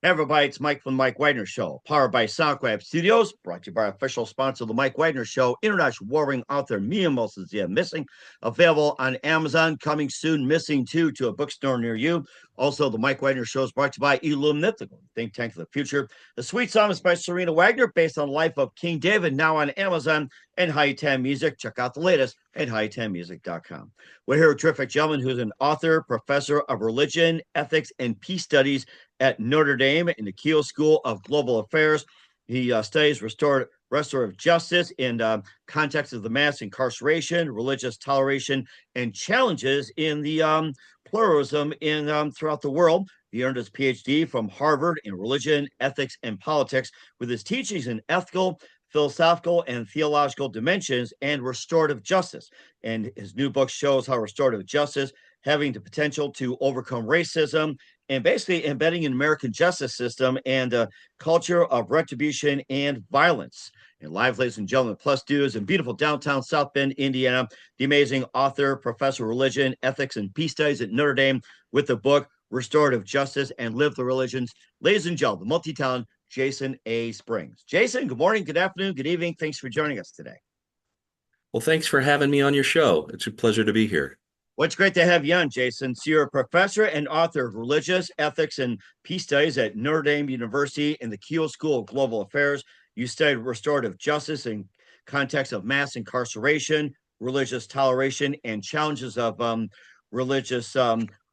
Hey everybody, it's Mike from the Mike Wagner Show, powered by SoundCloud Studios, brought to you by our official sponsor of the Mike Wagner Show, international warring author Mia Moses Missing, available on Amazon, coming soon, Missing 2 to a bookstore near you. Also, the Mike Wagner Show is brought to you by Illumnithical, think tank of the future. The Sweet Song is by Serena Wagner, based on the life of King David, now on Amazon and High Music. Check out the latest at high We're here with a terrific gentleman who's an author, professor of religion, ethics, and peace studies at Notre Dame in the Keele School of Global Affairs. He studies restorative justice in context of the mass incarceration, religious toleration, and challenges in the pluralism in throughout the world. He earned his PhD from Harvard in religion, ethics, and politics with his teachings in ethical, philosophical, and theological dimensions and restorative justice. And his new book shows how restorative justice having the potential to overcome racism, and basically embedding an American justice system and a culture of retribution and violence. And live, ladies and gentlemen, plus dudes in beautiful downtown South Bend, Indiana, the amazing author, professor of religion, ethics, and peace studies at Notre Dame with the book Restorative Justice and Live the Religions. Ladies and gentlemen, the multi-talented Jason A. Springs. Jason, good morning, good afternoon, good evening. Thanks for joining us today. Well, thanks for having me on your show. It's a pleasure to be here. Well, it's great to have you on, Jason. So you're a professor and author of religious ethics and peace studies at Notre Dame University in the Keele School of Global Affairs. You studied restorative justice in context of mass incarceration, religious toleration, and challenges of religious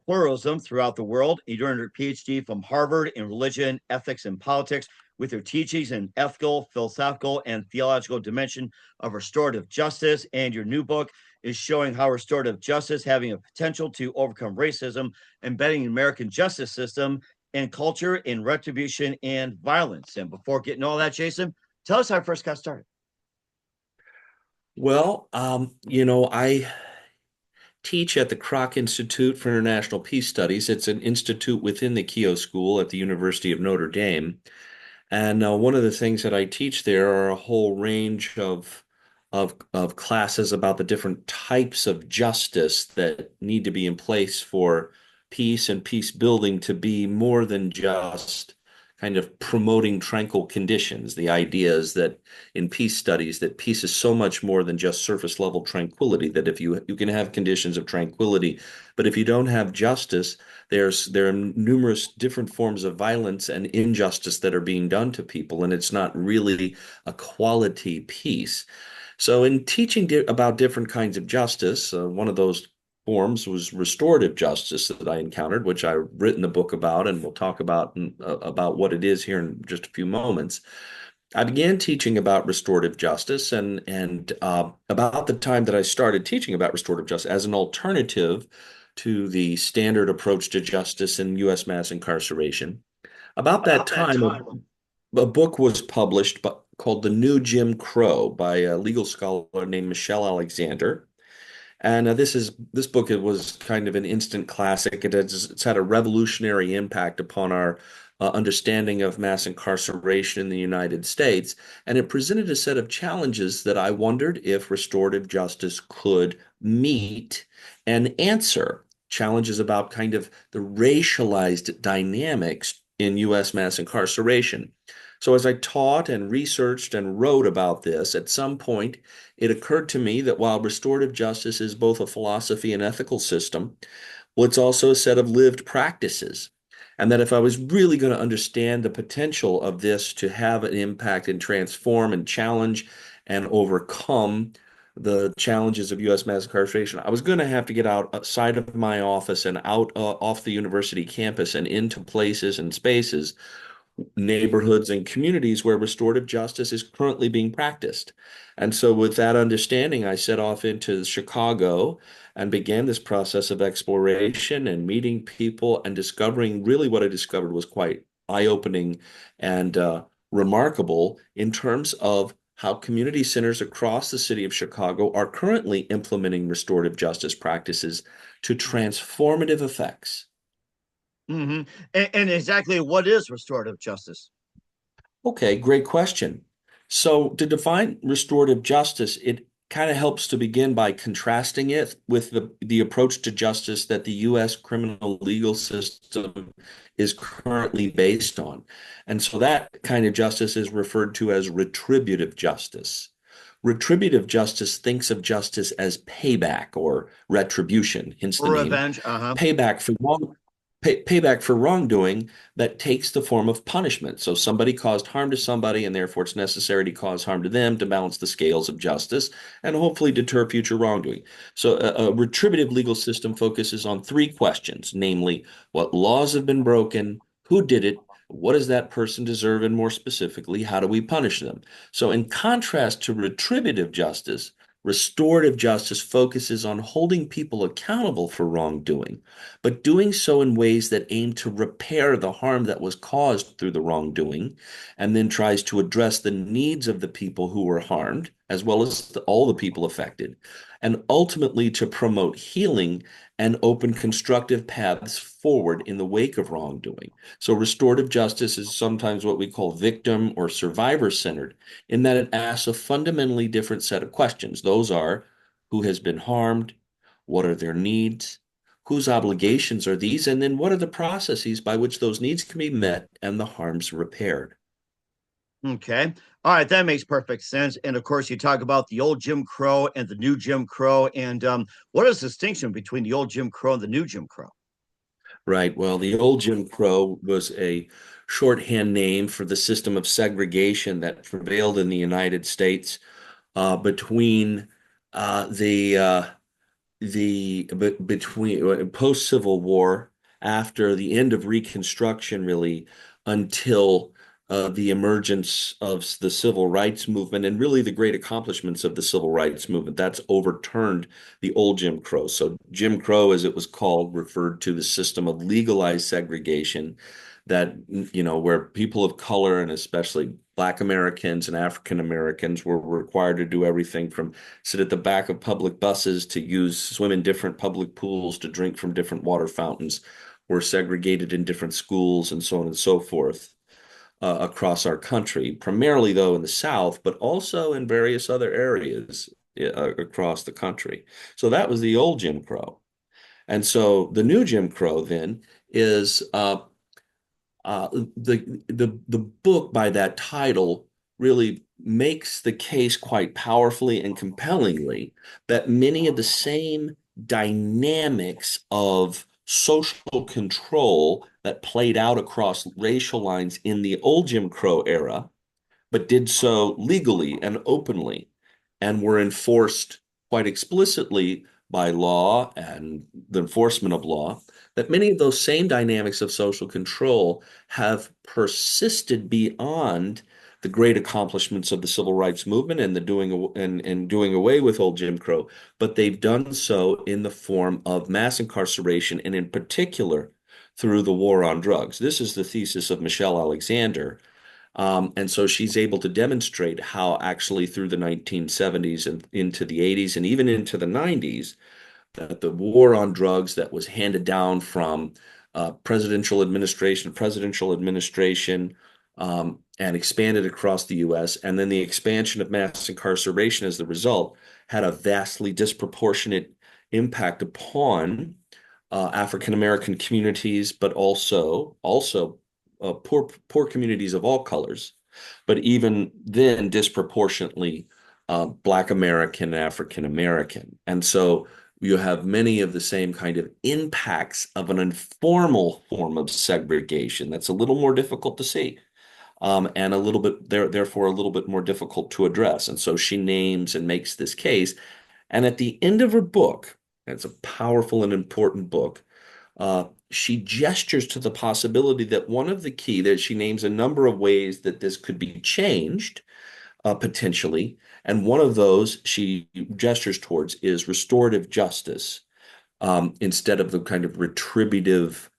pluralism throughout the world. You earned your PhD from Harvard in religion, ethics, and politics with your teachings in ethical, philosophical, and theological dimension of restorative justice. And your new book is showing how restorative justice having a potential to overcome racism, embedding American justice system and culture in retribution and violence. And before getting all that, Jason, tell us how I first got started. I teach at the Kroc Institute for International Peace Studies. It's an institute within the Keough School at the University of Notre Dame. And one of the things that I teach there are a whole range of classes about the different types of justice that need to be in place for peace and peace building to be more than just kind of promoting tranquil conditions. The idea is that in peace studies that peace is so much more than just surface level tranquility, that if you can have conditions of tranquility, but if you don't have justice, there are numerous different forms of violence and injustice that are being done to people, and it's not really a quality peace. So, in teaching about different kinds of justice, one of those forms was restorative justice that I encountered, which I've written a book about, and we'll talk about what it is here in just a few moments. I began teaching about restorative justice, and about the time that I started teaching about restorative justice as an alternative to the standard approach to justice in U.S. mass incarceration. About that time, a book was published called The New Jim Crow by a legal scholar named Michelle Alexander. And this book, it was kind of an instant classic. It's had a revolutionary impact upon our understanding of mass incarceration in the United States. And it presented a set of challenges that I wondered if restorative justice could meet and answer. Challenges about kind of the racialized dynamics in U.S. mass incarceration. So as I taught and researched and wrote about this, at some point it occurred to me that while restorative justice is both a philosophy and ethical system, well, it's also a set of lived practices. And that if I was really going to understand the potential of this to have an impact and transform and challenge and overcome the challenges of U.S. mass incarceration, I was going to have to get outside of my office and out off the university campus and into places and spaces, neighborhoods and communities where restorative justice is currently being practiced. And so, with that understanding, I set off into Chicago and began this process of exploration and meeting people and discovering really what I discovered was quite eye-opening and remarkable in terms of how community centers across the city of Chicago are currently implementing restorative justice practices to transformative effects. And exactly what is restorative justice? Okay, great question. So to define restorative justice, it kind of helps to begin by contrasting it with the approach to justice that the U.S. criminal legal system is currently based on. And so that kind of justice is referred to as retributive justice. Retributive justice thinks of justice as payback or retribution, hence the name. Revenge. Uh-huh. Payback for payback for wrongdoing that takes the form of punishment. So somebody caused harm to somebody, and therefore it's necessary to cause harm to them to balance the scales of justice and hopefully deter future wrongdoing. So a retributive legal system focuses on three questions, namely, what laws have been broken, who did it, what does that person deserve, and more specifically, how do we punish them? So in contrast to retributive justice, restorative justice focuses on holding people accountable for wrongdoing, but doing so in ways that aim to repair the harm that was caused through the wrongdoing, and then tries to address the needs of the people who were harmed, as well as all the people affected, and ultimately to promote healing and open constructive paths forward in the wake of wrongdoing. So restorative justice is sometimes what we call victim or survivor centered, in that it asks a fundamentally different set of questions. Those are, who has been harmed? What are their needs? Whose obligations are these? And then what are the processes by which those needs can be met and the harms repaired? Okay. All right. That makes perfect sense. And of course, you talk about the old Jim Crow and the new Jim Crow. And what is the distinction between the old Jim Crow and the new Jim Crow? Right. Well, the old Jim Crow was a shorthand name for the system of segregation that prevailed in the United States between the between post Civil War, after the end of Reconstruction, really, until the emergence of the Civil Rights Movement and really the great accomplishments of the Civil Rights Movement. That's overturned the old Jim Crow. So Jim Crow, as it was called, referred to the system of legalized segregation that, where people of color and especially Black Americans and African Americans were required to do everything from sit at the back of public buses to swim in different public pools to drink from different water fountains, were segregated in different schools and so on and so forth across our country, primarily though in the South, but also in various other areas across the country. So that was the old Jim Crow. And so the new Jim Crow then is the book by that title really makes the case quite powerfully and compellingly that many of the same dynamics of social control that played out across racial lines in the old Jim Crow era, but did so legally and openly, and were enforced quite explicitly by law and the enforcement of law, that many of those same dynamics of social control have persisted beyond the great accomplishments of the civil rights movement and the doing away with old Jim Crow, but they've done so in the form of mass incarceration and in particular through the war on drugs. This is the thesis of Michelle Alexander, and so she's able to demonstrate how actually through the 1970s and into the 80s and even into the 90s, that the war on drugs that was handed down from presidential administration, and expanded across the U.S., and then the expansion of mass incarceration as the result, had a vastly disproportionate impact upon African American communities, but also poor communities of all colors, but even then disproportionately Black American and African American. And so you have many of the same kind of impacts of an informal form of segregation that's a little more difficult to see, and a little bit therefore a little bit more difficult to address. And so she names and makes this case. And at the end of her book, and it's a powerful and important book, she gestures to the possibility that one of the key, that she names a number of ways that this could be changed, potentially. And one of those she gestures towards is restorative justice, instead of the kind of retributive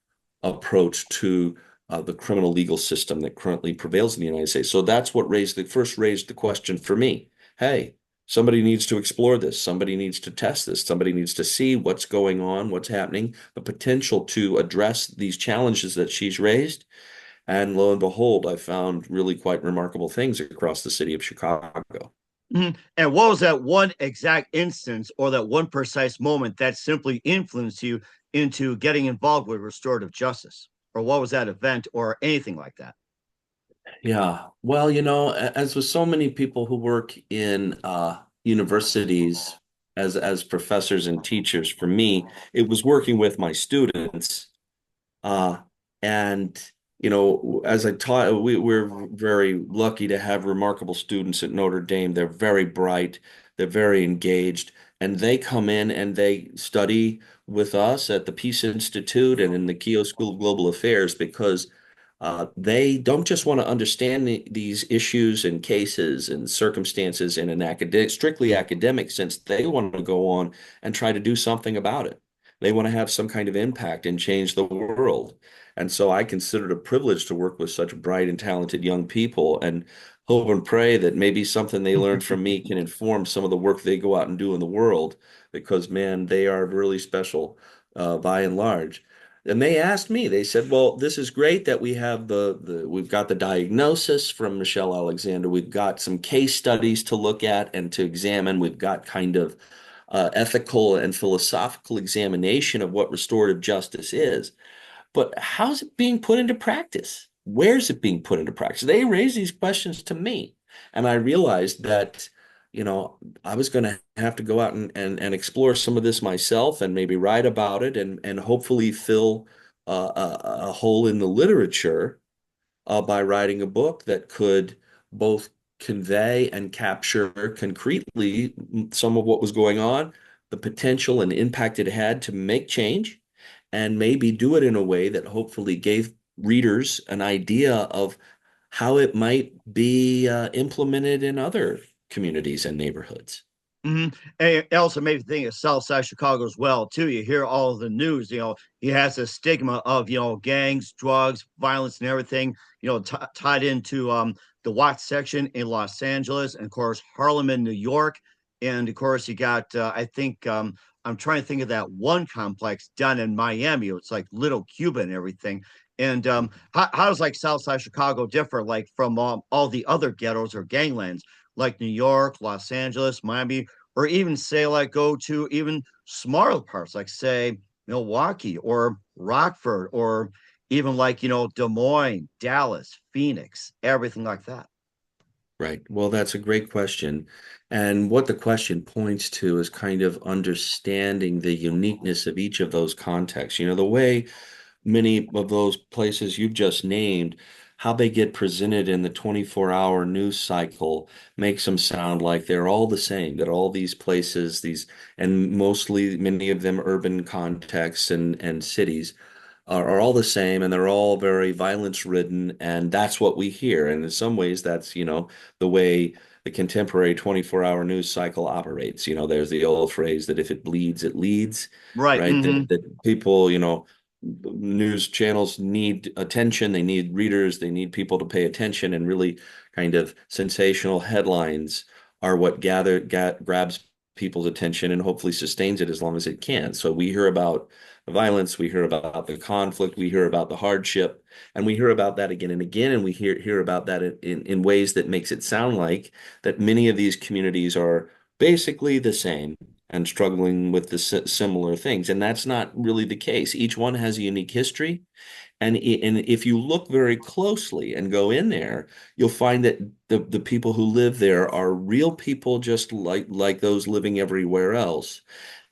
approach to the criminal legal system that currently prevails in the United States. So that's what first raised the question for me. Hey, somebody needs to explore this. Somebody needs to test this. Somebody needs to see what's going on, what's happening, the potential to address these challenges that she's raised. And lo and behold, I found really quite remarkable things across the city of Chicago. Mhm. And what was that one exact instance or that one precise moment that simply influenced you into getting involved with restorative justice? Or what was that event or anything like that? Yeah. Well, as with so many people who work in universities as professors and teachers, for me, it was working with my students. Uh, and as I taught, we're very lucky to have remarkable students at Notre Dame. They're very bright, they're very engaged, and they come in and they study with us at the Peace Institute and in the Keough School of Global Affairs because they don't just want to understand these issues and cases and circumstances in an strictly academic sense. They want to go on and try to do something about it. They want to have some kind of impact and change the world. And so I consider it a privilege to work with such bright and talented young people and hope and pray that maybe something they learned from me can inform some of the work they go out and do in the world because, man, they are really special by and large. And they asked me, they said, well, this is great that we have we've got the diagnosis from Michelle Alexander. We've got some case studies to look at and to examine. We've got kind of ethical and philosophical examination of what restorative justice is. But how's it being put into practice? Where's it being put into practice? They raised these questions to me. And I realized that, I was going to have to go out and explore some of this myself and maybe write about it and hopefully fill a hole in the literature by writing a book that could both convey and capture concretely some of what was going on, the potential and impact it had to make change, and maybe do it in a way that hopefully gave readers an idea of how it might be implemented in other communities and neighborhoods. Hmm. And it also made me think of South Side Chicago as well, too. You hear all of the news, he has a stigma of, gangs, drugs, violence, and everything, tied into the Watts section in Los Angeles, and of course, Harlem in New York. And of course, you got, I think, I'm trying to think of that one complex down in Miami. It's like Little Cuba and everything. And how does like South Side Chicago differ like from all the other ghettos or ganglands like New York, Los Angeles, Miami, or even say like go to even smaller parts like say Milwaukee or Rockford or even like Des Moines, Dallas, Phoenix, everything like that. Right. Well, that's a great question. And what the question points to is kind of understanding the uniqueness of each of those contexts. The way many of those places you've just named, how they get presented in the 24-hour news cycle makes them sound like they're all the same, that all these places, and mostly many of them urban contexts and cities, are all the same and they're all very violence ridden. And that's what we hear. And in some ways, that's, the way the contemporary 24-hour news cycle operates. There's the old phrase that if it bleeds, it leads, Right. right? Mm-hmm. That people, news channels need attention, they need readers, they need people to pay attention, and really kind of sensational headlines are what grabs people's attention and hopefully sustains it as long as it can. So we hear about the violence, we hear about the conflict, we hear about the hardship, and we hear about that again and again, and we hear about that in ways that makes it sound like that many of these communities are basically the same and struggling with the similar things. And that's not really the case. Each one has a unique history. And if you look very closely and go in there, you'll find that the people who live there are real people just like those living everywhere else.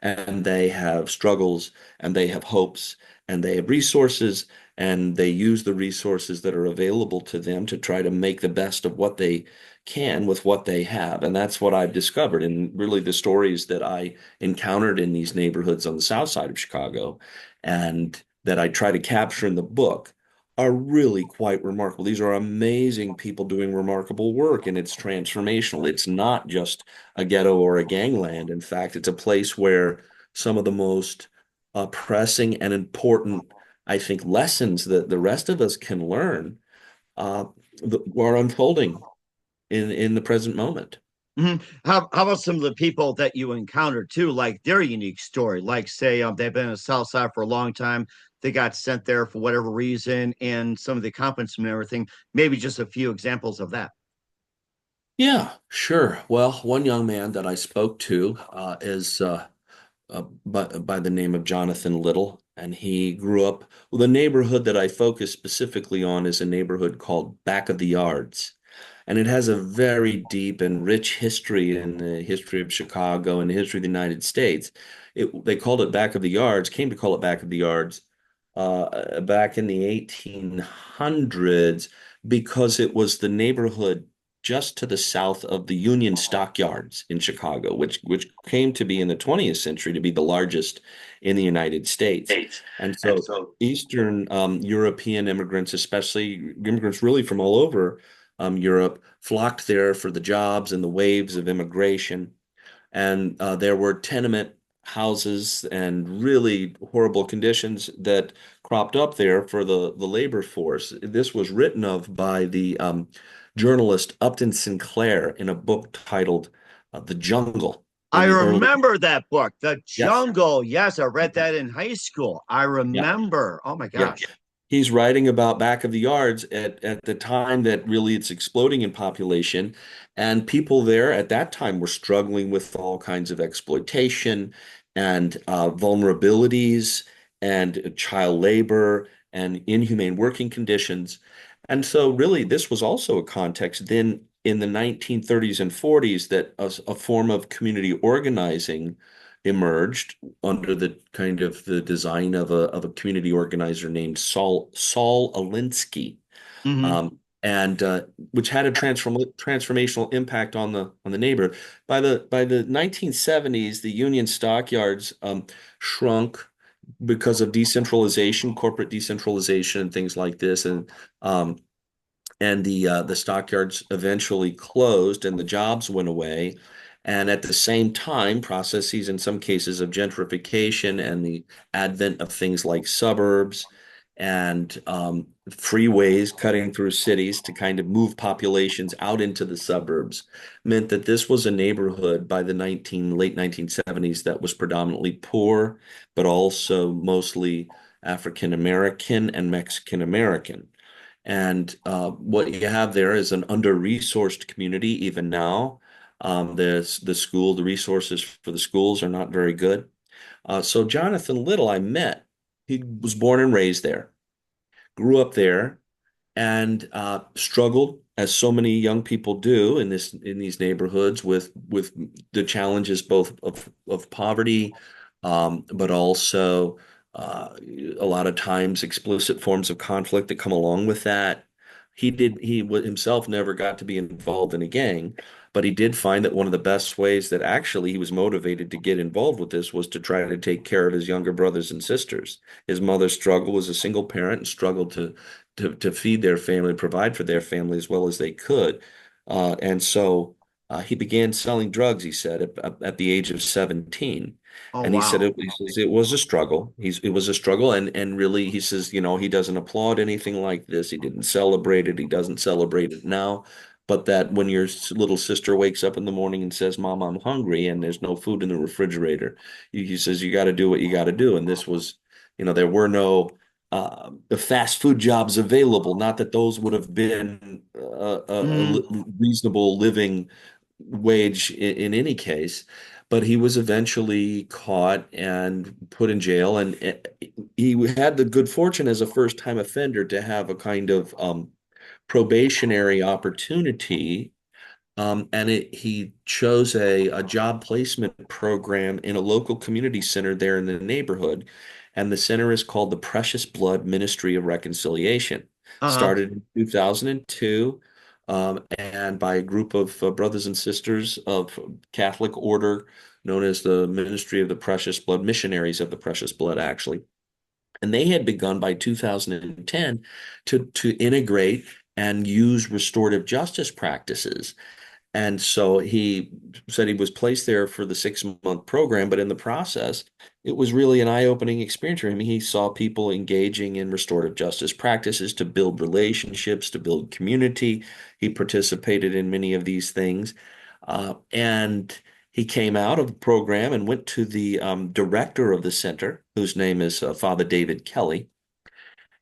And they have struggles and they have hopes and they have resources and they use the resources that are available to them to try to make the best of what they can with what they have. And that's what I've discovered. And really the stories that I encountered in these neighborhoods on the south side of Chicago and that I try to capture in the book are really quite remarkable. These are amazing people doing remarkable work, and it's transformational. It's not just a ghetto or a gangland. In fact, it's a place where some of the most pressing and important, I think, lessons that the rest of us can learn uh, are unfolding in the present moment. Mhm. How about some of the people that you encountered too, like their unique story? Like, say, they've been in the South Side for a long time, they got sent there for whatever reason, and some of the accomplishments and everything. Maybe just a few examples of that. Yeah, sure. Well, one young man that I spoke to is by the name of Jonathan Little, and he grew up. Well, the neighborhood that I focus specifically on is a neighborhood called Back of the Yards, and it has a very deep and rich history in the history of Chicago and the history of the United States. They called it Back of the Yards, came to call it Back of the Yards back in the 1800s because it was the neighborhood just to the south of the Union Stockyards in Chicago, which came to be in the 20th century to be the largest in the United States. States. And And so so Eastern European immigrants, especially immigrants really from all over Europe, flocked there for the jobs and the waves of immigration. And there were tenement houses and really horrible conditions that cropped up there for the labor force. This was written of by the journalist Upton Sinclair in a book titled The Jungle I in the early. remember that book, The Yes. Jungle. Yes, I read that in high school. I Yeah. remember. Oh my Yeah. gosh. He's writing about Back of the Yards at the time that really it's exploding in population. And people there at that time were struggling with all kinds of exploitation and vulnerabilities and child labor and inhumane working conditions. And so, really, this was also a context then in the 1930s and 40s that a form of community organizing emerged under the kind of the design of a community organizer named Saul Alinsky, Hmm. and which had a transformational impact on the neighborhood. By the 1970s, the Union Stockyards shrunk because of decentralization, corporate decentralization, and things like this, um, and the stockyards eventually closed and the jobs went away. And at the same time, processes in some cases of gentrification and the advent of things like suburbs and freeways cutting through cities to kind of move populations out into the suburbs meant that this was a neighborhood by the late 1970s that was predominantly poor, but also mostly African American and Mexican American. And what you have there is an under-resourced community even now. The resources for the schools are not very good. So Jonathan Little, I met, he was born and raised there, grew up there, and struggled as so many young people do in these neighborhoods with the challenges both of poverty, but also a lot of times explicit forms of conflict that come along with that. Himself never got to be involved in a gang, but he did find that one of the best ways that actually he was motivated to get involved with this was to try to take care of his younger brothers and sisters. His mother struggled as a single parent and struggled to feed their family, provide for their family as well as they could. And so he began selling drugs, he said, at the age of 17. Oh And he said wow. he says it was a struggle. It was a struggle. And really, he says, he doesn't applaud anything like this. He didn't celebrate it. He doesn't celebrate it now. But that when your little sister wakes up in the morning and says, Mom, I'm hungry, and there's no food in the refrigerator, he says, you got to do what you got to do. And this was, there were no the fast food jobs available. Not that those would have been Mm. reasonable living wage in any case, but he was eventually caught and put in jail. And he had the good fortune as a first-time offender to have a kind of probationary opportunity he chose a job placement program in a local community center there in the neighborhood. And the center is called the Precious Blood Ministry of Reconciliation. Uh-huh. Started in 2002 and by a group of brothers and sisters of Catholic order known as the Ministry of the Precious Blood, Missionaries of the Precious Blood, actually. And they had begun by 2010 to integrate and use restorative justice practices. And so he said he was placed there for the 6-month program, but in the process, it was really an eye-opening experience for him. He saw people engaging in restorative justice practices to build relationships, to build community. He participated in many of these things. And he came out of the program and went to the director of the center, whose name is Father David Kelly,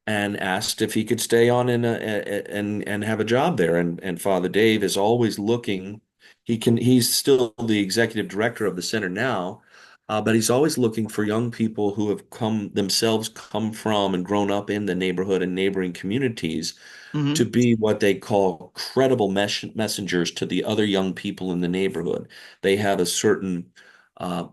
and asked if he could stay on and have a job there. And Father Dave is always looking. He's still the executive director of the center now, but he's always looking for young people who have come from and grown up in the neighborhood and neighboring communities Hmm. to be what they call credible messengers to the other young people in the neighborhood. They have a certain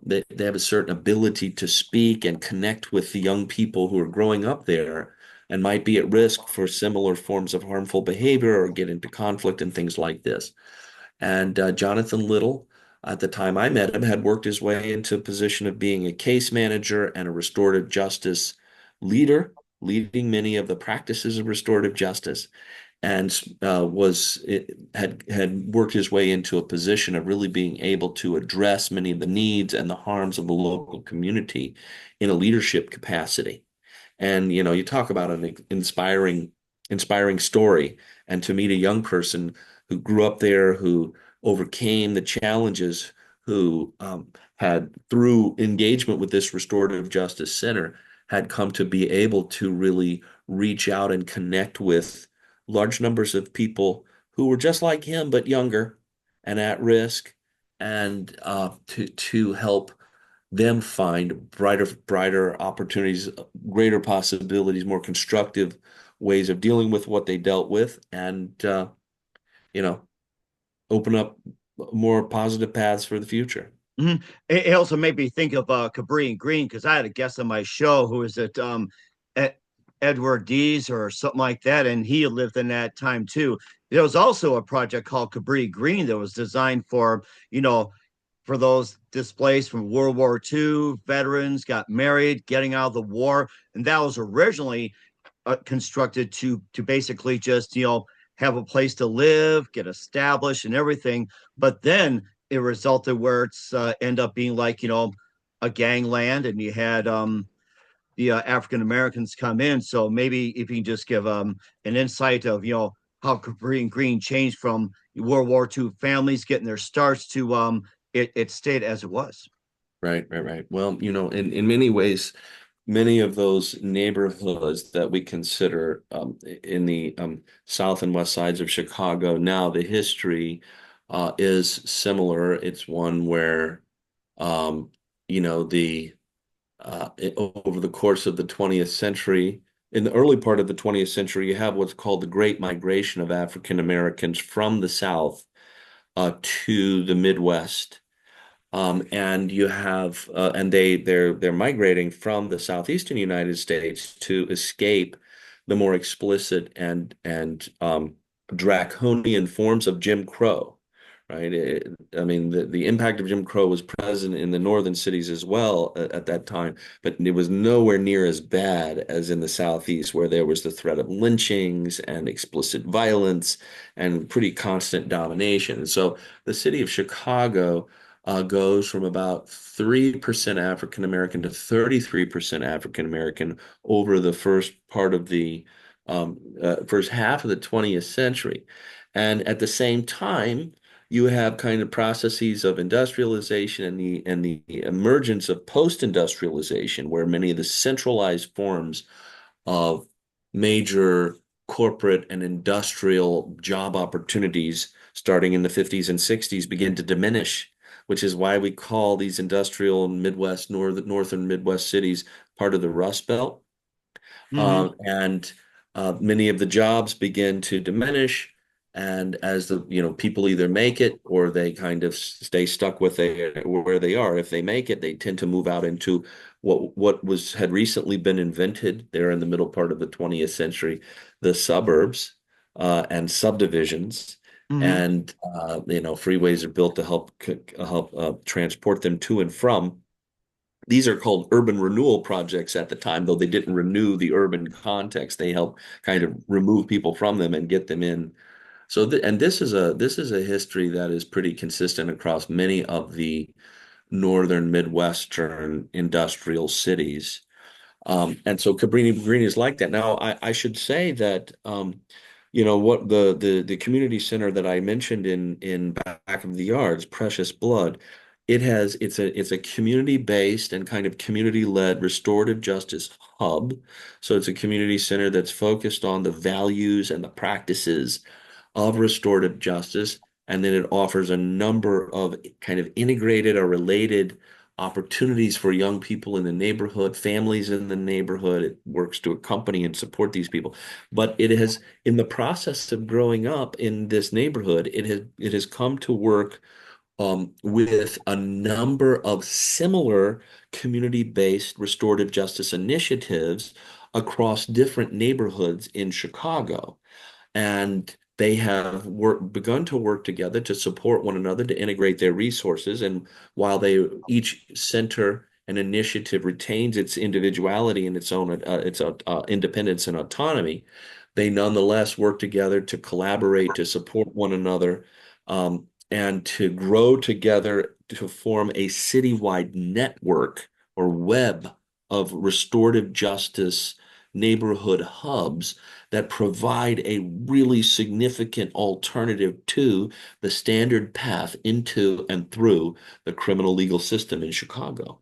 they have a certain ability to speak and connect with the young people who are growing up there and might be at risk for similar forms of harmful behavior or get into conflict and things like this. And Jonathan Little, at the time I met him, had worked his way into a position of being a case manager and a restorative justice leader, leading many of the practices of restorative justice, and had worked his way into a position of really being able to address many of the needs and the harms of the local community in a leadership capacity. And you talk about an inspiring story, and to meet a young person who grew up there, who overcame the challenges, who had through engagement with this restorative justice center had come to be able to really reach out and connect with large numbers of people who were just like him but younger and at risk, and to help them find brighter opportunities, greater possibilities, more constructive ways of dealing with what they dealt with, and you know, open up more positive paths for the future. Hmm. It also made me think of Cabri and Green because I had a guest on my show who was at Ed- Edward Dees or something like that, and he lived in that time too. There was also a project called Cabri Green that was designed for, you know, for those displaced from World War II, veterans got married, getting out of the war, and that was originally constructed to basically just have a place to live, get established, and everything. But then it resulted where it's end up being like a gangland, and you had the African Americans come in. So maybe if you can just give an insight of how Green Green changed from World War II families getting their starts to it stayed as it was. Right. Well, in many ways, many of those neighborhoods that we consider in the south and west sides of Chicago now, the history is similar. It's one where, um, the over the course of the 20th century, in the early part of the 20th century, you have what's called the Great Migration of African Americans from the South to the Midwest. And you have and they're migrating from the southeastern United States to escape the more explicit and draconian forms of Jim Crow, right? I mean, the impact of Jim Crow was present in the northern cities as well at that time, but it was nowhere near as bad as in the southeast, where there was the threat of lynchings and explicit violence and pretty constant domination. And so the city of Chicago goes from about 3% African American to 33% African American over the first part of the first half of the 20th century. And at the same time, you have kind of processes of industrialization and the emergence of post-industrialization, where many of the centralized forms of major corporate and industrial job opportunities starting in the 50s and 60s begin to diminish, which is why we call these industrial Midwest, northern Midwest cities part of the Rust Belt. Hmm. And many of the jobs begin to diminish. And as people either make it or they kind of stay stuck with where they are. If they make it, they tend to move out into what had recently been invented there in the middle part of the 20th century, the suburbs and subdivisions. Hmm. And freeways are built to help transport them to and from. These are called urban renewal projects at the time, though they didn't renew the urban context. They help kind of remove people from them and get them in. And this is a history that is pretty consistent across many of the northern Midwestern industrial cities. And so Cabrini Green is like that. Now, I should say that what the community center that I mentioned in back of the yards, Precious Blood, It's a community-based and kind of community-led restorative justice hub. So it's a community center that's focused on the values and the practices of restorative justice. And then it offers a number of kind of integrated or related opportunities for young people in the neighborhood, families in the neighborhood. It works to accompany and support these people. But it has, in the process of growing up in this neighborhood, it has come to work with a number of similar community-based restorative justice initiatives across different neighborhoods in Chicago. And they have begun to work together to support one another, to integrate their resources. And while each center and initiative retains its individuality and its independence and autonomy, they nonetheless work together to collaborate, to support one another, and to grow together to form a citywide network or web of restorative justice neighborhood hubs that provide a really significant alternative to the standard path into and through the criminal legal system in Chicago.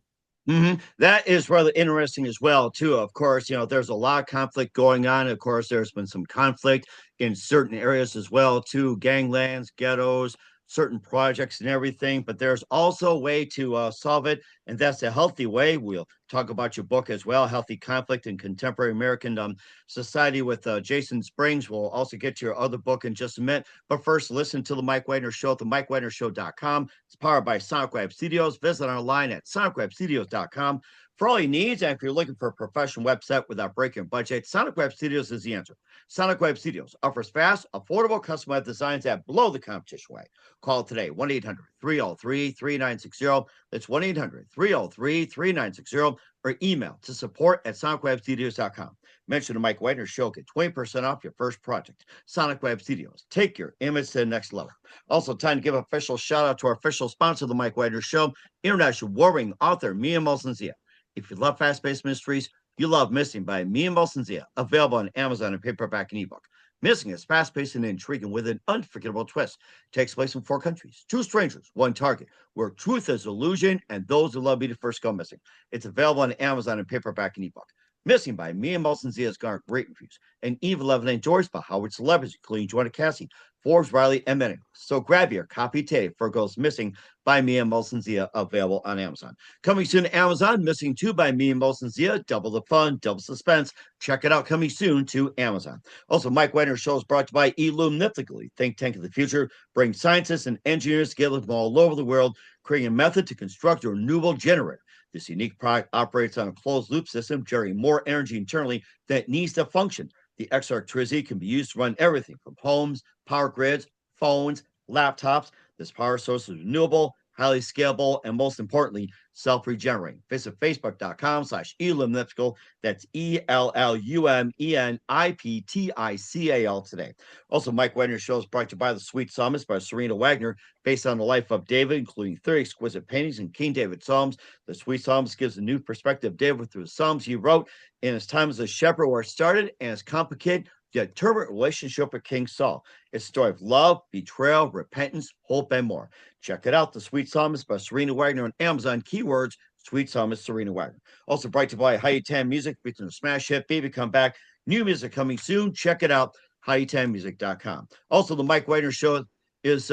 That is rather interesting as well, too. Of course, there's a lot of conflict going on. Of course, there's been some conflict in certain areas as well, too, ganglands, ghettos, certain projects and everything. But there's also a way to solve it, and that's a healthy way. We'll talk about your book as well, Healthy Conflict in Contemporary American Society with Jason Springs. We'll also get to your other book in just a minute. But first, listen to The Mike Wagner Show at themikewagnershow.com. It's powered by Sonic Web Studios. Visit our line at sonicwebstudios.com for all your needs. And if you're looking for a professional website without breaking your budget, Sonic Web Studios is the answer. Sonic Web Studios offers fast, affordable, customized designs that blow the competition away. Call today, 1-800-303-3960. That's 1-800-303-3960, or email to support@sonicwebstudios.com. Mention the Mike Wagner Show, get 20% off your first project. Sonic Web Studios, take your image to the next level. Also, time to give an official shout out to our official sponsor of the Mike Wagner Show, international warring author Mia Molson-Zia. If you love fast-paced mysteries, you love Missing by Mia Molson-Zia, available on Amazon in paperback and ebook. Missing is fast-paced and intriguing with an unforgettable twist. Takes place in 4 countries, 2 strangers, 1 target, where truth is illusion and those who love me to first go missing. It's available on Amazon in paperback and ebook. Missing by Mia Molson-Zia has garnered great reviews, and Eve 11 enjoys by Howard celebrities, including Joanna Cassie, Forbes, Riley, and many. So grab your copy today for Goes Missing by Mia Molson-Zia, available on Amazon. Coming soon to Amazon, Missing 2 by Mia Molson-Zia, double the fun, double suspense. Check it out, coming soon to Amazon. Also, Mike Wagner Show is brought to you by Illumnifically, think tank of the future, bring scientists and engineers together from all over the world, creating a method to construct a renewable generator. This unique product operates on a closed loop system, generating more energy internally than it needs to function. The X electricity can be used to run everything from homes, power grids, phones, laptops. This power source is renewable, highly scalable, and most importantly, self-regenerating. Visit facebook.com/Illumniptical. That's ELLUMENIPTICAL today. Also, Mike Wagner Show is brought to you by The Sweet Psalmist by Serena Wagner, based on the life of David, including 30 exquisite paintings and King David Psalms. The Sweet Psalmist gives a new perspective of David through the Psalms he wrote in his time as a shepherd, where it started, and his complicated yet turbulent relationship with King Saul. It's a story of love, betrayal, repentance, hope, and more. Check it out, The Sweet Psalmist by Serena Wagner on Amazon. Keywords, Sweet Psalmist, Serena Wagner. Also brought to you by Hayatan Music, featuring a smash hit, Baby Come Back. New music coming soon. Check it out, hayatanmusic.com. Also, The Mike Wagner Show is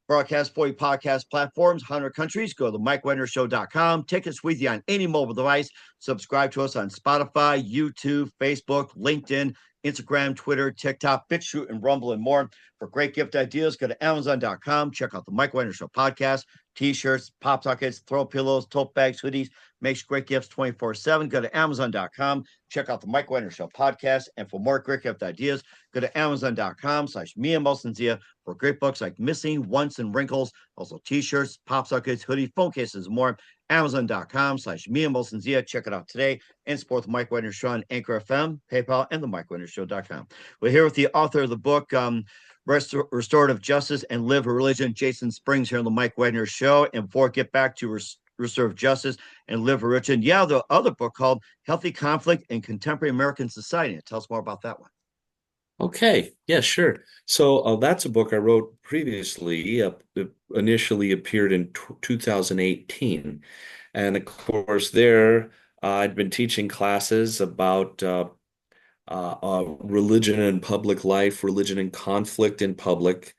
broadcast 40 podcast platforms, 100 countries. Go to MikeWagnerShow.com. Take us with you on any mobile device. Subscribe to us on Spotify, YouTube, Facebook, LinkedIn, Instagram, Twitter, TikTok, BitChute, and Rumble, and more. For great gift ideas, go to Amazon.com. Check out the Mike Wagner Show podcast, T-shirts, pop sockets, throw pillows, tote bags, hoodies. Makes great gifts 24/7. Go to Amazon.com. Check out the Mike Wagner Show podcast. And for more great gift ideas, go to Amazon.com/Mia Molson-Zia for great books like Missing, Once, and Wrinkles. Also T-shirts, pop sockets, hoodies, phone cases, and more. Amazon.com/Mia Molson-Zia. Check it out today and support the Mike Wagner Show on Anchor FM, PayPal, and the MikeWagnerShow.com. We're here with the author of the book, Restorative Justice and Live a Religion, Jason Springs, here on the Mike Wagner Show. And before I get back to Restorative Justice and Live a Religion, the other book called Healthy Conflict in Contemporary American Society. Tell us more about that one. Okay, yeah, sure. So that's a book I wrote previously. It initially appeared in t 2018. And of course, there I'd been teaching classes about religion and public life, religion and conflict in public.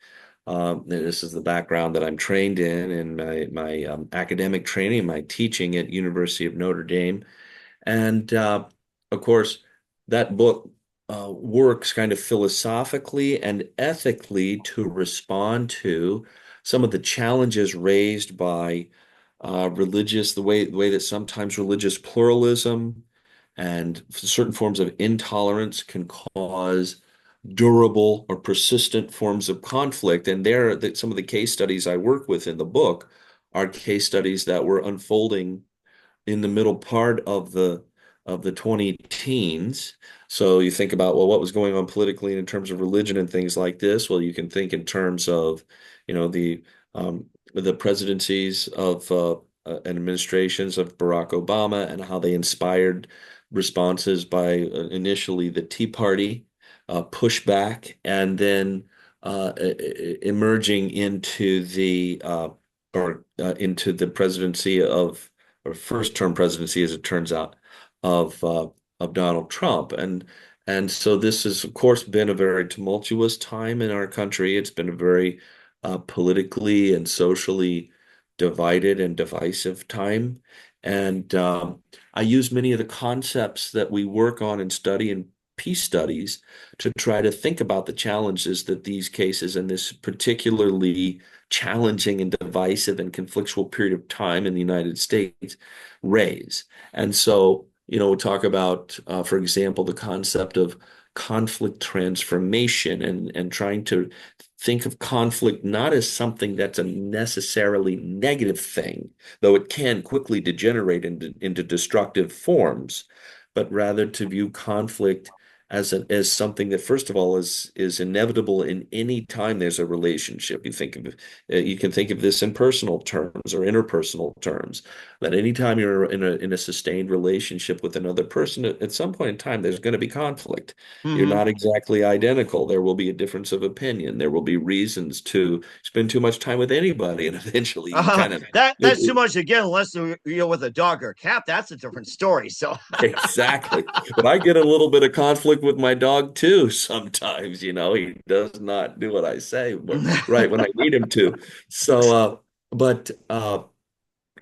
This is the background that I'm trained in my academic training, my teaching at University of Notre Dame. And of course, that book works kind of philosophically and ethically to respond to some of the challenges raised by the way that sometimes religious pluralism and certain forms of intolerance can cause durable or persistent forms of conflict. And some of the case studies I work with in the book are case studies that were unfolding in the middle part of the 20 teens. So you think about, well, what was going on politically in terms of religion and things like this. Well, you can think in terms of, you know, the presidencies of and administrations of Barack Obama and how they inspired responses by initially the Tea Party pushback and then emerging into the presidency of or first term presidency, as it turns out, of Donald Trump. And so this has, of course, been a very tumultuous time in our country. It's been a very politically and socially divided and divisive time. And I use many of the concepts that we work on and study in peace studies to try to think about the challenges that these cases and this particularly challenging and divisive and conflictual period of time in the United States raise. And so, we talk about, for example, the concept of conflict transformation and trying to think of conflict not as something that's a necessarily negative thing, though it can quickly degenerate into destructive forms, but rather to view conflict as something that first of all is inevitable in any time there's a relationship. You can think of this in personal terms or interpersonal terms, that anytime you're in a sustained relationship with another person, at some point in time there's going to be conflict. You're Hmm. not exactly identical. There will be a difference of opinion. There will be reasons to spend too much time with anybody, and eventually you kind of That's too much again, unless you're with a dog or a cat. That's a different story. So, exactly. But I get a little bit of conflict with my dog too sometimes, he does not do what I say, but right when I need him to. So but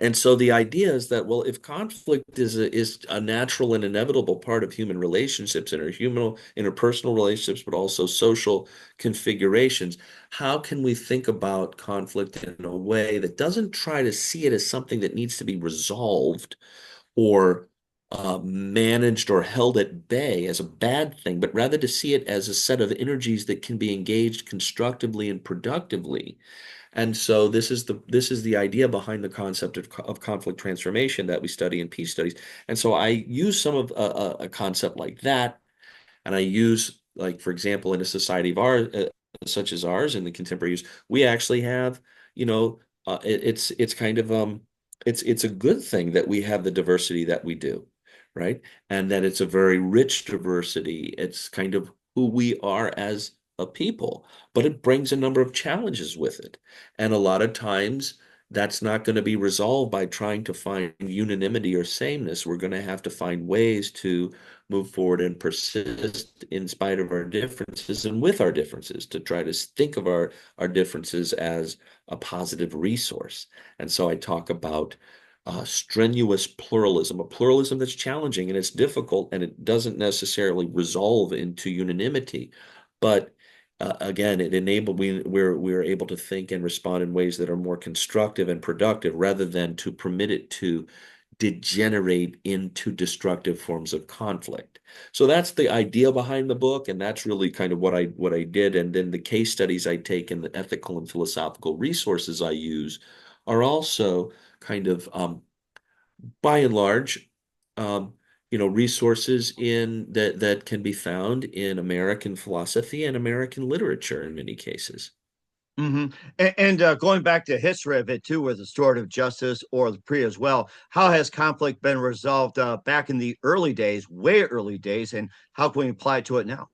and so the idea is that, well, if conflict is a natural and inevitable part of human relationships, interpersonal relationships, but also social configurations, how can we think about conflict in a way that doesn't try to see it as something that needs to be resolved or managed or held at bay as a bad thing, but rather to see it as a set of energies that can be engaged constructively and productively. And so this is the idea behind the concept of conflict transformation that we study in peace studies. And so I use some of a concept like that, and I use, like, for example, in a society of ours, such as ours in the contemporary use, we actually have, it's kind of it's a good thing that we have the diversity that we do, right? And that it's a very rich diversity. It's kind of who we are as a people, but it brings a number of challenges with it. And a lot of times that's not going to be resolved by trying to find unanimity or sameness. We're going to have to find ways to move forward and persist in spite of our differences and with our differences, to try to think of our differences as a positive resource. And so I talk about strenuous pluralism, a pluralism that's challenging and it's difficult and it doesn't necessarily resolve into unanimity. But again, it enabled we're able to think and respond in ways that are more constructive and productive rather than to permit it to degenerate into destructive forms of conflict. So that's the idea behind the book, and that's really kind of what I did. And then the case studies I take and the ethical and philosophical resources I use are also kind of by and large, um, resources in that can be found in American philosophy and American literature in many cases. hmm and going back to history of it too, with restorative justice or the pre as well, how has conflict been resolved back in the early days, way early days, and how can we apply it to it now?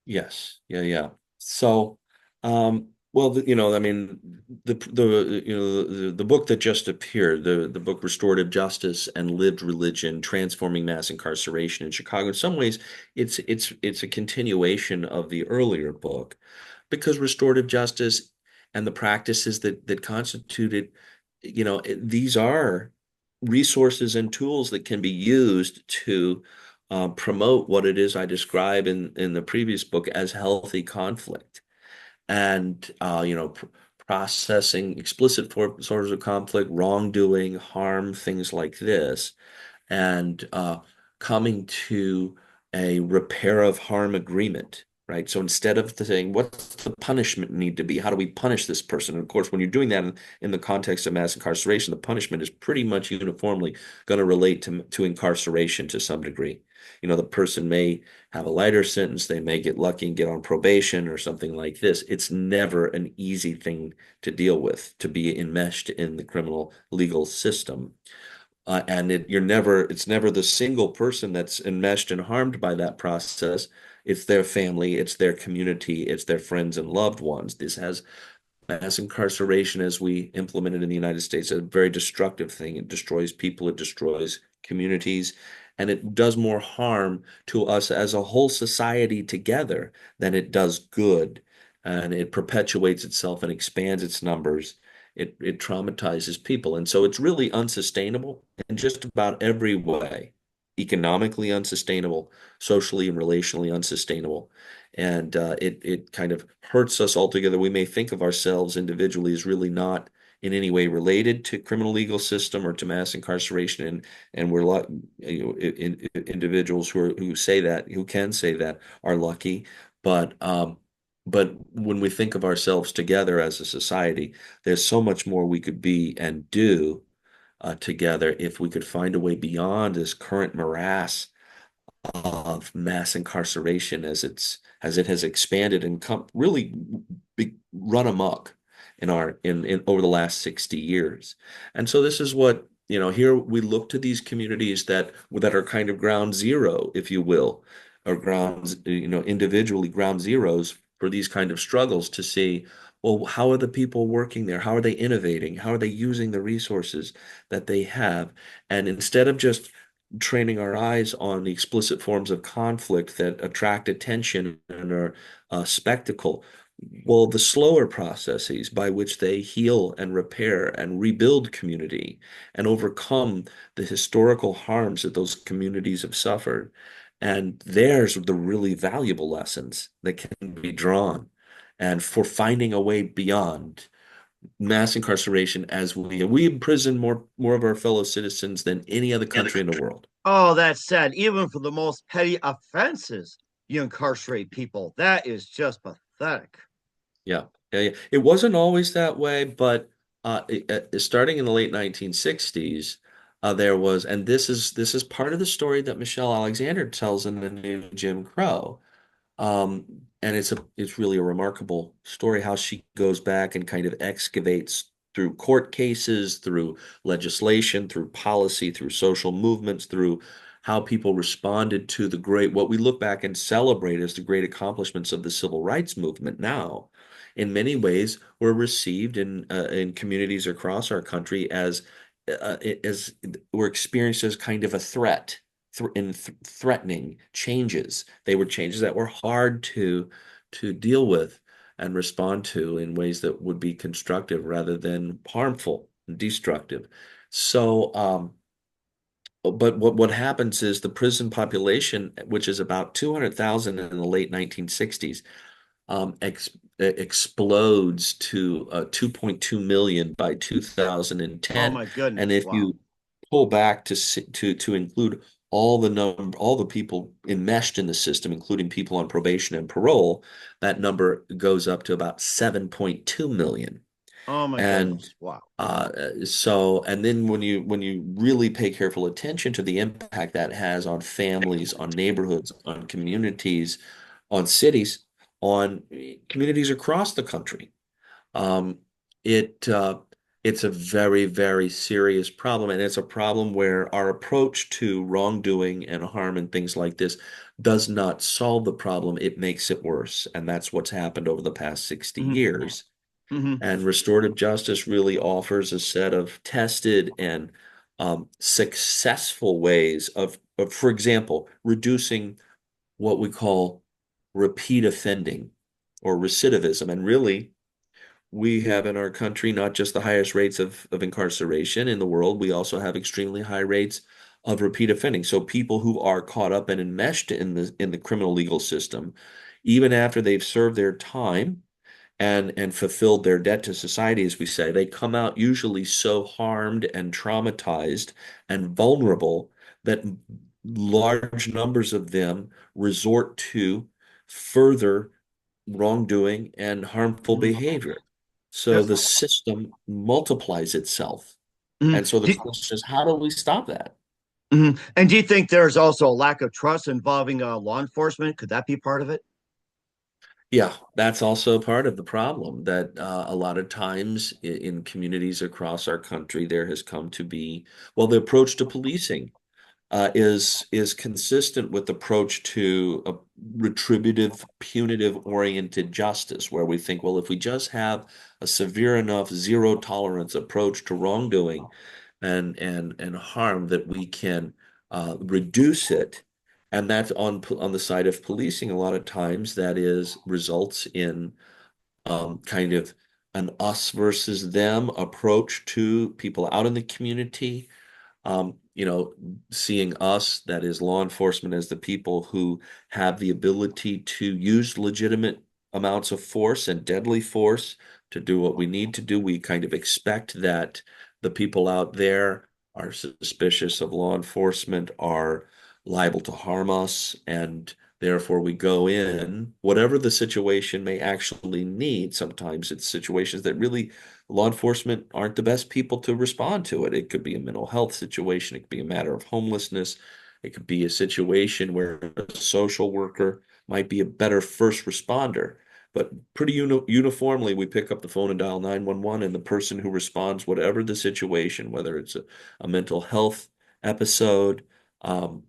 Yes. Yeah, yeah. So, well, I mean, the book that just appeared, the book Restorative Justice and Lived Religion: Transforming Mass Incarceration in Chicago. In some ways, it's a continuation of the earlier book, because restorative justice and the practices that constitute it, these are resources and tools that can be used to promote what it is I describe in the previous book as healthy conflict, and processing explicit sources of conflict, wrongdoing, harm, things like this, and coming to a repair of harm agreement, right? So instead of saying, what's the punishment need to be? How do we punish this person? And of course, when you're doing that in the context of mass incarceration, the punishment is pretty much uniformly going to relate to incarceration to some degree. The person may have a lighter sentence, they may get lucky and get on probation or something like this. It's never an easy thing to deal with, to be enmeshed in the criminal legal system. And it's never the single person that's enmeshed and harmed by that process. It's their family, it's their community, it's their friends and loved ones. This has mass incarceration, as we implement it in the United States, a very destructive thing. It destroys people, it destroys communities, and it does more harm to us as a whole society together than it does good. And it perpetuates itself and expands its numbers. It traumatizes people. And so it's really unsustainable in just about every way. Economically unsustainable, socially and relationally unsustainable, and it kind of hurts us altogether. We may think of ourselves individually as really not in any way related to criminal legal system or to mass incarceration, and we're like, individuals who say that, who can say that, are lucky. But when we think of ourselves together as a society, there's so much more we could be and do together if we could find a way beyond this current morass of mass incarceration as it has expanded and really run amok in over the last 60 years. And so this is what, here we look to these communities that are kind of ground zero, if you will, or individually ground zeros for these kind of struggles, to see, well, how are the people working there? How are they innovating? How are they using the resources that they have? And instead of just training our eyes on the explicit forms of conflict that attract attention and are a spectacle, well, the slower processes by which they heal and repair and rebuild community and overcome the historical harms that those communities have suffered. And there's the really valuable lessons that can be drawn. And for finding a way beyond mass incarceration, as we imprison more of our fellow citizens than any other country in the world. Oh, that's sad. Even for the most petty offenses, you incarcerate people. That is just pathetic. Yeah. Yeah, yeah. It wasn't always that way, but starting in the late 1960s, there was, and this is part of the story that Michelle Alexander tells in the new Jim Crow. And it's really a remarkable story how she goes back and kind of excavates through court cases, through legislation, through policy, through social movements, through how people responded to what we look back and celebrate as the great accomplishments of the civil rights movement now. In many ways, were received in communities across our country as were experienced as kind of a threat threatening changes. They were changes that were hard to deal with and respond to in ways that would be constructive rather than harmful and destructive. So, but what happens is the prison population, which is about 200,000 in the late 1960s, explodes to 2.2 million by Oh 2010. my And goodness. if Wow. you pull back to include all the people enmeshed in the system, including people on probation and parole, that number goes up to about 7.2 million. Oh my And goodness. Wow. and then when you really pay careful attention to the impact that has on families, on neighborhoods, on communities, on cities, on communities across the country, um, it it's a very, very serious problem. And it's a problem where our approach to wrongdoing and harm and things like this does not solve the problem. It makes it worse. And that's what's happened over the past 60 Hmm. years. Hmm. And restorative justice really offers a set of tested and successful ways of, for example, reducing what we call repeat offending or recidivism. And really, we have in our country not just the highest rates of incarceration in the world, we also have extremely high rates of repeat offending. So people who are caught up and enmeshed in the criminal legal system, even after they've served their time and fulfilled their debt to society, as we say, they come out usually so harmed and traumatized and vulnerable that large numbers of them resort to further wrongdoing and harmful Hmm. behavior. So Yes. the system multiplies itself. Mhm. And so the question is, how do we stop that? And do you think there's also a lack of trust involving law enforcement? Could that be part of it? Yeah, that's also part of the problem that a lot of times in communities across our country, there has come to be, well, the approach to policing is consistent with the approach to a retributive, punitive oriented justice, where we think, well, if we just have a severe enough zero tolerance approach to wrongdoing and harm, that we can reduce it. And that's on the side of policing. A lot of times, that is results in kind of an us versus them approach to people out in the community, you know, seeing us, that is law enforcement, as the people who have the ability to use legitimate amounts of force and deadly force to do what we need to do. We kind of expect that the people out there are suspicious of law enforcement, are liable to harm us, and therefore we go in, whatever the situation may actually need. Sometimes it's situations that really law enforcement aren't the best people to respond to it. It could be a mental health situation, it could be a matter of homelessness, it could be a situation where a social worker might be a better first responder. But pretty uniformly, we pick up the phone and dial 911, and the person who responds, whatever the situation, whether it's a mental health episode, um,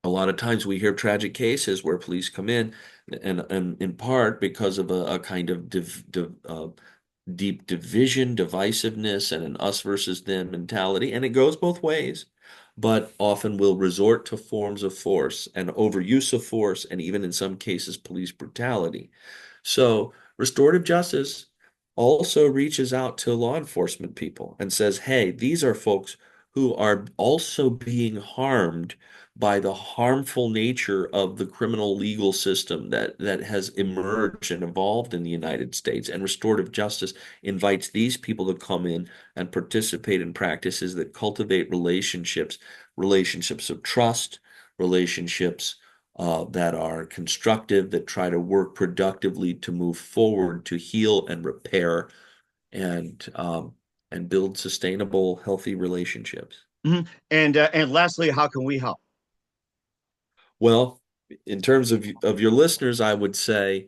a lot of times we hear tragic cases where police come in and in part because of a kind of deep division, divisiveness, and an us versus them mentality. And it goes both ways, but often will resort to forms of force and overuse of force, and even in some cases, police brutality. So restorative justice also reaches out to law enforcement people and says, hey, these are folks who are also being harmed by the harmful nature of the criminal legal system that has emerged and evolved in the United States. And restorative justice invites these people to come in and participate in practices that cultivate relationships, relationships of trust, relationships that are constructive, that try to work productively to move forward, to heal and repair and build sustainable, healthy relationships. And lastly, how can we help? Well, in terms of your listeners, I would say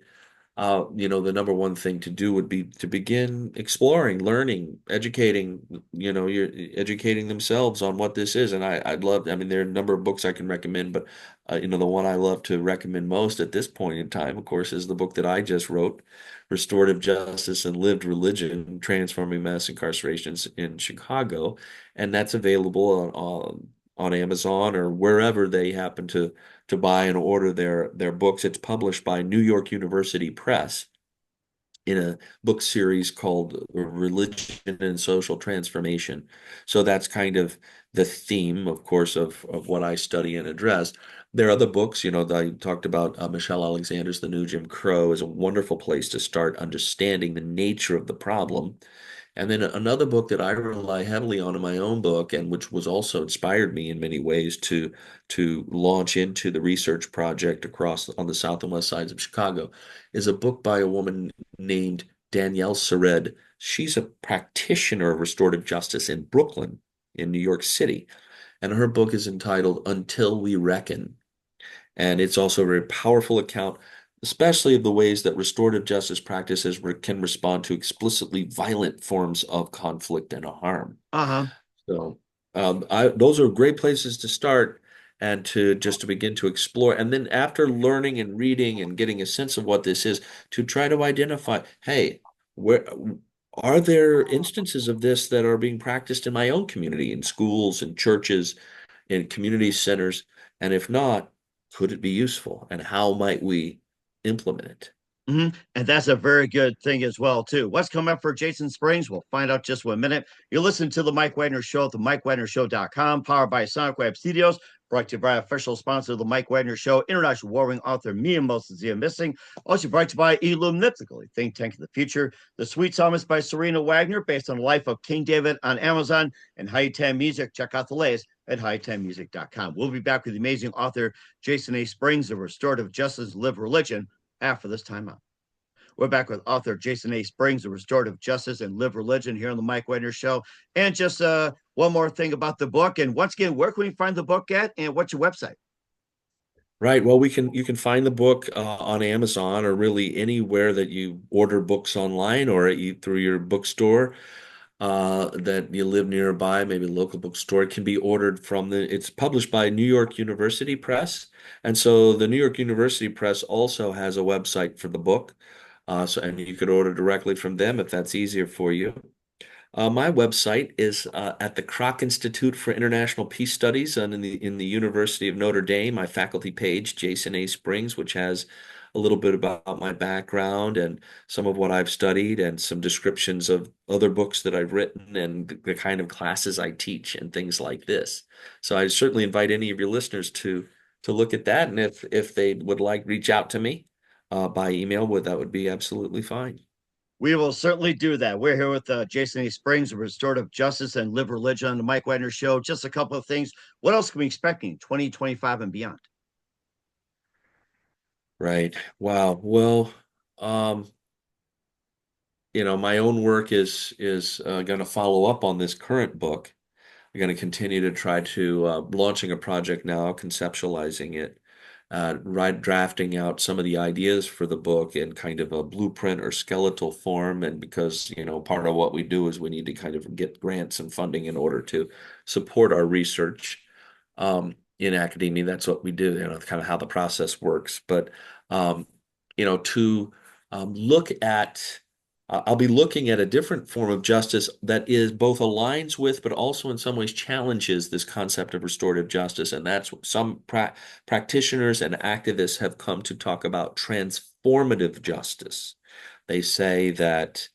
the number one thing to do would be to begin exploring, learning, educating, you're educating themselves on what this is. And I'd love, I mean, there are a number of books I can recommend, but the one I love to recommend most at this point in time, of course, is the book that I just wrote, Restorative Justice and Lived Religion, Transforming Mass Incarcerations in Chicago. And that's available on Amazon or wherever they happen to buy and order their books. It's published by New York University Press in a book series called Religion and Social Transformation. So that's kind of the theme, of course, of what I study and address. There are other books, that I talked about. Michelle Alexander's The New Jim Crow is a wonderful place to start understanding the nature of the problem. And then another book that I rely heavily on in my own book, and which was also inspired me in many ways to launch into the research project across on the south and west sides of Chicago, is a book by a woman named Danielle Sered. She's a practitioner of restorative justice in Brooklyn, in New York City, and her book is entitled Until We Reckon. And it's also a very powerful account, especially of the ways that restorative justice practices can respond to explicitly violent forms of conflict and harm. Uh-huh. So those are great places to start and to just to begin to explore. And then after learning and reading and getting a sense of what this is, to try to identify, hey, where are there instances of this that are being practiced in my own community, in schools and churches, in community centers? And if not, could it be useful? And how might we implement it? And that's a very good thing as well, too. What's coming up for Jason Springs? We'll find out just 1 minute. You're listening to the Mike Wagner Show at the MikeWagnerShow.com, powered by Sonic Web Studios, brought to you by official sponsor of the Mike Wagner Show, international warring author Mia Moses Missing. Also brought to you by Illumnifical, a think tank of the future. The Sweet Psalmist by Serena Wagner, based on the life of King David on Amazon, and High Time Music. Check out the latest at hightimemusic.com. We'll be back with the amazing author Jason A. Springs of Restorative Justice, Live Religion after this time out. We're back with author Jason A. Springs of Restorative Justice and Live Religion here on the Mike Wagner Show. And just one more thing about the book. And once again, where can we find the book at? And what's your website? Right. Well, you can find the book on Amazon or really anywhere that you order books online or through your bookstore that you live nearby, maybe a local bookstore. It can be ordered from it's published by New York University Press. And so the New York University Press also has a website for the book. And you could order directly from them if that's easier for you. My website is at the Kroc Institute for International Peace Studies and in the University of Notre Dame. My faculty page, Jason A. Springs, which has a little bit about my background and some of what I've studied and some descriptions of other books that I've written and the kind of classes I teach and things like this. So I certainly invite any of your listeners to look at that, and if they would like reach out to me by email, that would be absolutely fine. We will certainly do that. We're here with Jason A. Springs of Restorative Justice and Live Religion on the Mike Wagner Show. Just a couple of things. What else can we expect in 2025 and beyond? Right. Wow. Well, um, my own work is going to follow up on this current book. I'm going to continue to try to launching a project now, conceptualizing it, drafting out some of the ideas for the book in kind of a blueprint or skeletal form. And because, part of what we do is we need to kind of get grants and funding in order to support our research in academia. That's what we do, kind of how the process works. But, to look at I'll be looking at a different form of justice that is both aligns with, but also in some ways challenges this concept of restorative justice. And that's what some practitioners and activists have come to talk about transformative justice. They say that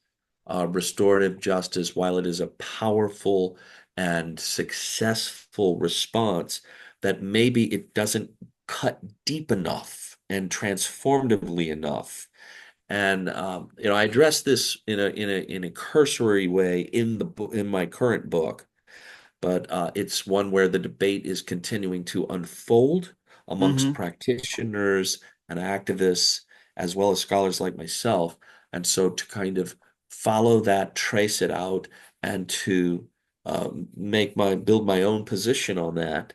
restorative justice, while it is a powerful and successful response, that maybe it doesn't cut deep enough and transformatively enough. And I address this in a cursory way in my current book, but it's one where the debate is continuing to unfold amongst Mm-hmm. practitioners and activists, as well as scholars like myself. And so to kind of follow that, trace it out, and to build my own position on that,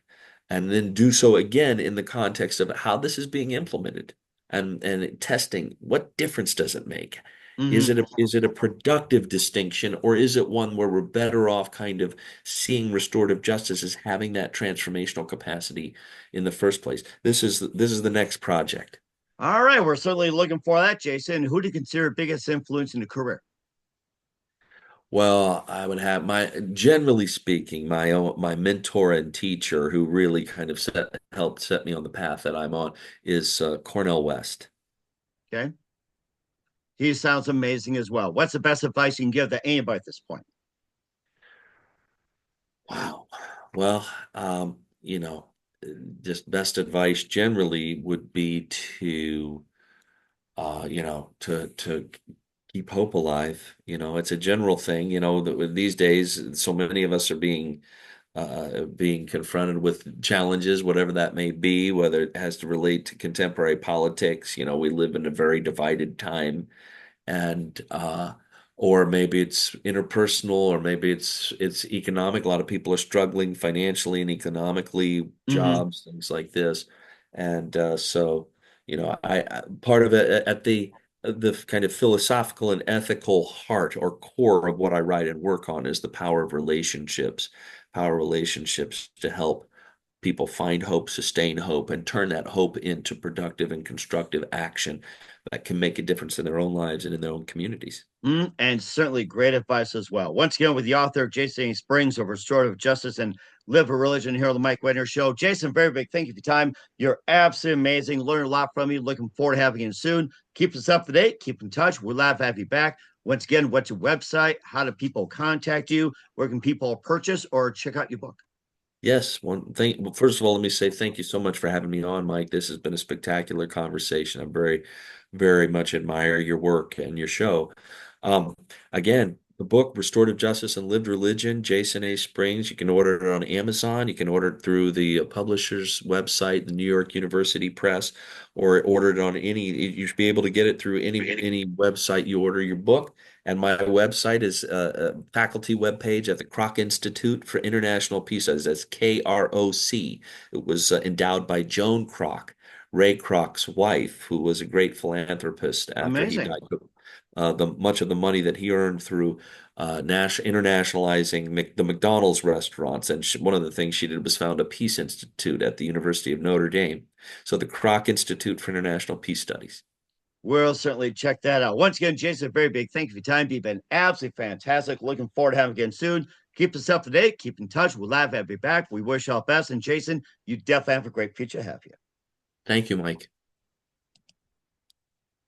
and then do so again in the context of how this is being implemented and testing what difference does it make? Mm-hmm. Is it a productive distinction, or is it one where we're better off kind of seeing restorative justice as having that transformational capacity in the first place? This is the next project. All right. We're certainly looking for that, Jason. Who do you consider biggest influence in the career? Well, I would have generally speaking, my mentor and teacher who really kind of helped set me on the path that I'm on is Cornel West. Okay. He sounds amazing as well. What's the best advice you can give to anybody at this point? Wow. Well, just best advice generally would be to keep hope alive. It's a general thing, that these days, so many of us are being confronted with challenges, whatever that may be, whether it has to relate to contemporary politics. We live in a very divided time, and or maybe it's interpersonal, or maybe it's economic. A lot of people are struggling financially and economically, Mm-hmm. jobs, things like this, and so. I part of it at the kind of philosophical and ethical heart or core of what I write and work on is the power of relationships to help people find hope, sustain hope, and turn that hope into productive and constructive action that can make a difference in their own lives and in their own communities. And certainly great advice as well. Once again, with the author, Jason A. Springs of Restorative Justice and Live a Religion here on the Mike Wagner Show. Jason, very big thank you for your time. You're absolutely amazing. Learned a lot from you. Looking forward to having you soon. Keep us up to date. Keep in touch. We'll love to have you back. Once again, what's your website? How do people contact you? Where can people purchase or check out your book? Yes, one thing. Well, first of all, let me say thank you so much for having me on, Mike. This has been a spectacular conversation. I'm very much admire your work and your show. Um, Again, the book Restorative Justice and Lived Religion, Jason A. Springs. You can order it on Amazon. You can order it through the publisher's website, the New York University Press, or order it on any. You should be able to get it through any website you order your book. And my website is a faculty webpage at the Kroc Institute for International Peace. That's KROC. It was endowed by Joan Kroc, Ray Kroc's wife, who was a great philanthropist after he Amazing. died. Much of the money that he earned through internationalizing the McDonald's restaurants, and one of the things she did was found a peace institute at the University of Notre Dame. So the Kroc Institute for International Peace Studies. We'll certainly check that out. Once again, Jason, very big thank you for your time. You've been absolutely fantastic. Looking forward to having you again soon. Keep us up to date. Keep in touch. We'll love to have you back. We wish you all best. And Jason, you definitely have a great future ahead of you. Thank you, Mike.